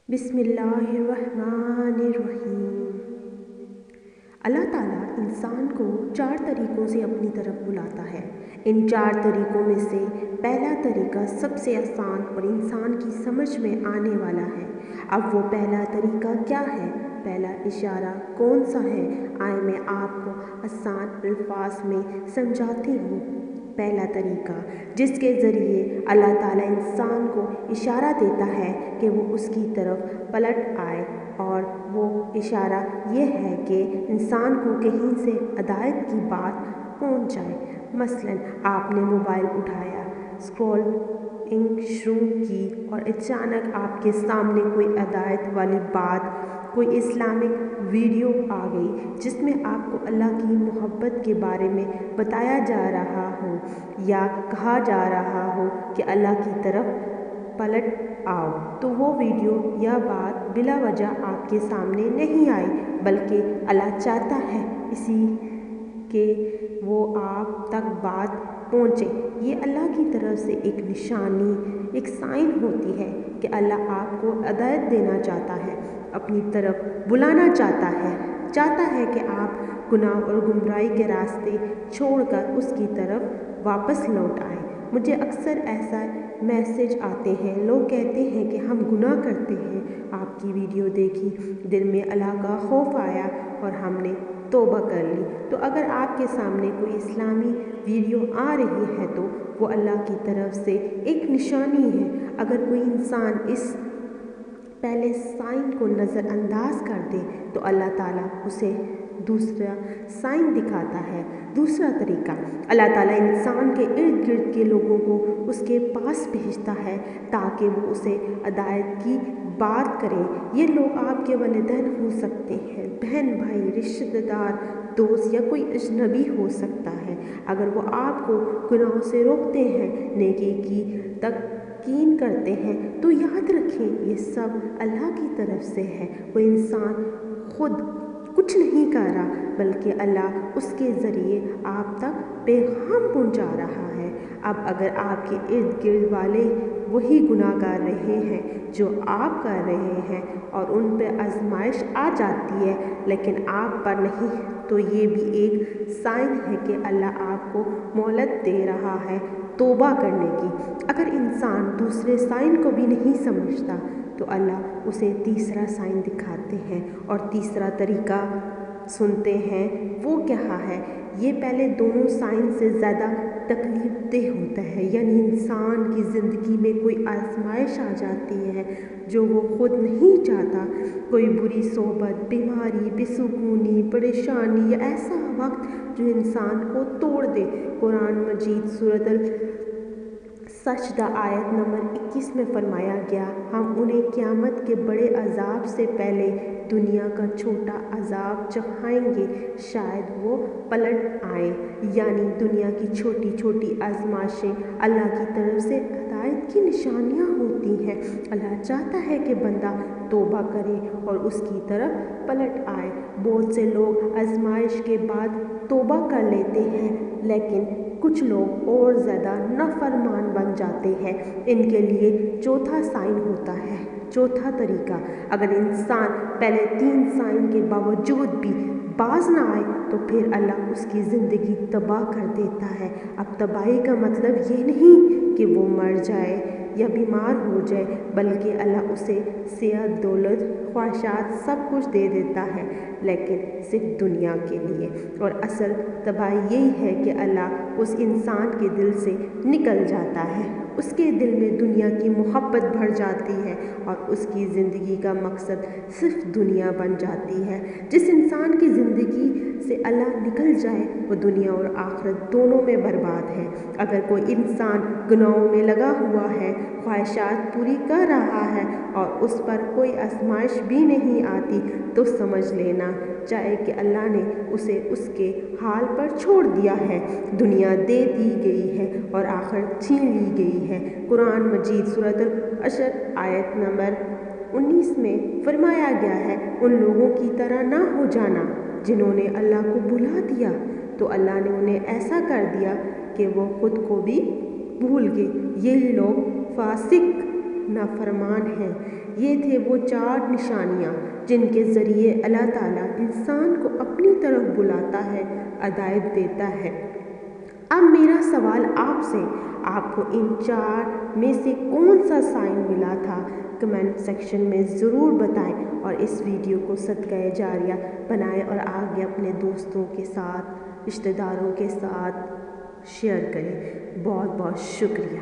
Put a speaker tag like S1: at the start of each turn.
S1: بسم اللہ الرحمن الرحیم۔ اللہ تعالیٰ انسان کو 4 طریقوں سے اپنی طرف بلاتا ہے۔ ان 4 طریقوں میں سے پہلا طریقہ سب سے آسان اور انسان کی سمجھ میں آنے والا ہے۔ اب وہ پہلا طریقہ کیا ہے؟ پہلا اشارہ کون سا ہے؟ آئے میں آپ کو آسان الفاظ میں سمجھاتی ہوں۔ پہلا طریقہ جس کے ذریعے اللہ تعالیٰ انسان کو اشارہ دیتا ہے کہ وہ اس کی طرف پلٹ آئے، اور وہ اشارہ یہ ہے کہ انسان کو کہیں سے ہدایت کی بات پہنچ جائے۔ مثلاً آپ نے موبائل اٹھایا، اسکرولنگ شروع کی اور اچانک آپ کے سامنے کوئی ہدایت والی بات، کوئی اسلامک ویڈیو آ گئی جس میں آپ کو اللہ کی محبت کے بارے میں بتایا جا رہا ہو یا کہا جا رہا ہو کہ اللہ کی طرف پلٹ آؤ، تو وہ ویڈیو یا بات بلا وجہ آپ کے سامنے نہیں آئی، بلکہ اللہ چاہتا ہے اسی کہ وہ آپ تک بات پہنچے۔ یہ اللہ کی طرف سے ایک نشانی، ایک سائن ہوتی ہے کہ اللہ آپ کو ہدایت دینا چاہتا ہے، اپنی طرف بلانا چاہتا ہے کہ آپ گناہ اور گمراہی کے راستے چھوڑ کر اس کی طرف واپس لوٹ آئیں۔ مجھے اکثر ایسا میسج آتے ہیں، لوگ کہتے ہیں کہ ہم گناہ کرتے ہیں، آپ کی ویڈیو دیکھی، دل میں اللہ کا خوف آیا اور ہم نے توبہ کر لی۔ تو اگر آپ کے سامنے کوئی اسلامی ویڈیو آ رہی ہے تو وہ اللہ کی طرف سے ایک نشانی ہے۔ اگر کوئی انسان اس پہلے سائن کو نظر انداز کر دے تو اللہ تعالیٰ اسے دوسرا سائن دکھاتا ہے۔ دوسرا طریقہ، اللہ تعالیٰ انسان کے ارد گرد کے لوگوں کو اس کے پاس بھیجتا ہے تاکہ وہ اسے ہدایت کی بات کرے۔ یہ لوگ آپ کے والدین ہو سکتے ہیں، بہن بھائی، رشتہ دار، دوست یا کوئی اجنبی ہو سکتا ہے۔ اگر وہ آپ کو گناہوں سے روکتے ہیں، نیکی کی تلقین کرتے ہیں، تو یاد رکھیں یہ سب اللہ کی طرف سے ہے۔ وہ انسان خود کچھ نہیں کر رہا، بلکہ اللہ اس کے ذریعے آپ تک پیغام پہنچا رہا ہے۔ اب اگر آپ کے ارد گرد والے وہی گناہ کر رہے ہیں جو آپ کر رہے ہیں اور ان پہ آزمائش آ جاتی ہے لیکن آپ پر نہیں، تو یہ بھی ایک سائن ہے کہ اللہ آپ کو مہلت دے رہا ہے توبہ کرنے کی۔ اگر انسان دوسرے سائن کو بھی نہیں سمجھتا تو اللہ اسے تیسرا سائن دکھاتے ہیں، اور تیسرا طریقہ سنتے ہیں وہ کیا ہے۔ یہ پہلے دونوں سائن سے زیادہ تکلیف دہ ہوتا ہے، یعنی انسان کی زندگی میں کوئی آزمائش آ جاتی ہے جو وہ خود نہیں چاہتا، کوئی بری صحبت، بیماری، بے سکونی، پریشانی یا ایسا وقت جو انسان کو توڑ دے۔ قرآن مجید سورۃ السجدہ آیت نمبر 21 میں فرمایا گیا، ہم انہیں قیامت کے بڑے عذاب سے پہلے دنیا کا چھوٹا عذاب چکھائیں گے، شاید وہ پلٹ آئیں۔ یعنی دنیا کی چھوٹی چھوٹی آزمائشیں اللہ کی طرف سے ہدایت کی نشانیاں ہوتی ہیں۔ اللہ چاہتا ہے کہ بندہ توبہ کرے اور اس کی طرف پلٹ آئے۔ بہت سے لوگ آزمائش کے بعد توبہ کر لیتے ہیں، لیکن کچھ لوگ اور زیادہ نافرمان بن جاتے ہیں۔ ان کے لیے چوتھا سائن ہوتا ہے۔ چوتھا طریقہ، اگر انسان پہلے 3 سائن کے باوجود بھی باز نہ آئے تو پھر اللہ اس کی زندگی تباہ کر دیتا ہے۔ اب تباہی کا مطلب یہ نہیں کہ وہ مر جائے یا بیمار ہو جائے، بلکہ اللہ اسے صحت، دولت، خواہشات سب کچھ دے دیتا ہے، لیکن صرف دنیا کے لیے۔ اور اصل تباہی یہی ہے کہ اللہ اس انسان کے دل سے نکل جاتا ہے، اس کے دل میں دنیا کی محبت بھر جاتی ہے اور اس کی زندگی کا مقصد صرف دنیا بن جاتی ہے۔ جس انسان کی زندگی سے اللہ نکل جائے وہ دنیا اور آخرت دونوں میں برباد ہے۔ اگر کوئی انسان گناہوں میں لگا ہوا ہے، خواہشات پوری کر رہا ہے اور اس پر کوئی آزمائش بھی نہیں آتی، تو سمجھ لینا چاہے کہ اللہ نے اسے اس کے حال پر چھوڑ دیا ہے، دنیا دے دی گئی ہے اور آخرت چھین لی گئی ہے۔ قرآن مجید سورۃ الحشر آیت نمبر 19 میں فرمایا گیا ہے، ان لوگوں کی طرح نہ ہو جانا جنہوں نے اللہ کو بھلا دیا تو اللہ نے انہیں ایسا کر دیا کہ وہ خود کو بھی بھول گئے۔ یہ لوگ فاسق، نافرمان ہیں۔ یہ تھے وہ 4 نشانیاں جن کے ذریعے اللہ تعالیٰ انسان کو اپنی طرف بلاتا ہے، ہدایت دیتا ہے۔ اب میرا سوال آپ سے، آپ کو ان 4 میں سے کون سا سائن ملا تھا؟ کمنٹ سیکشن میں ضرور بتائیں اور اس ویڈیو کو صدقہ جاریہ بنائیں اور آگے اپنے دوستوں کے ساتھ، رشتہ داروں کے ساتھ شیئر کریں۔ بہت بہت شکریہ۔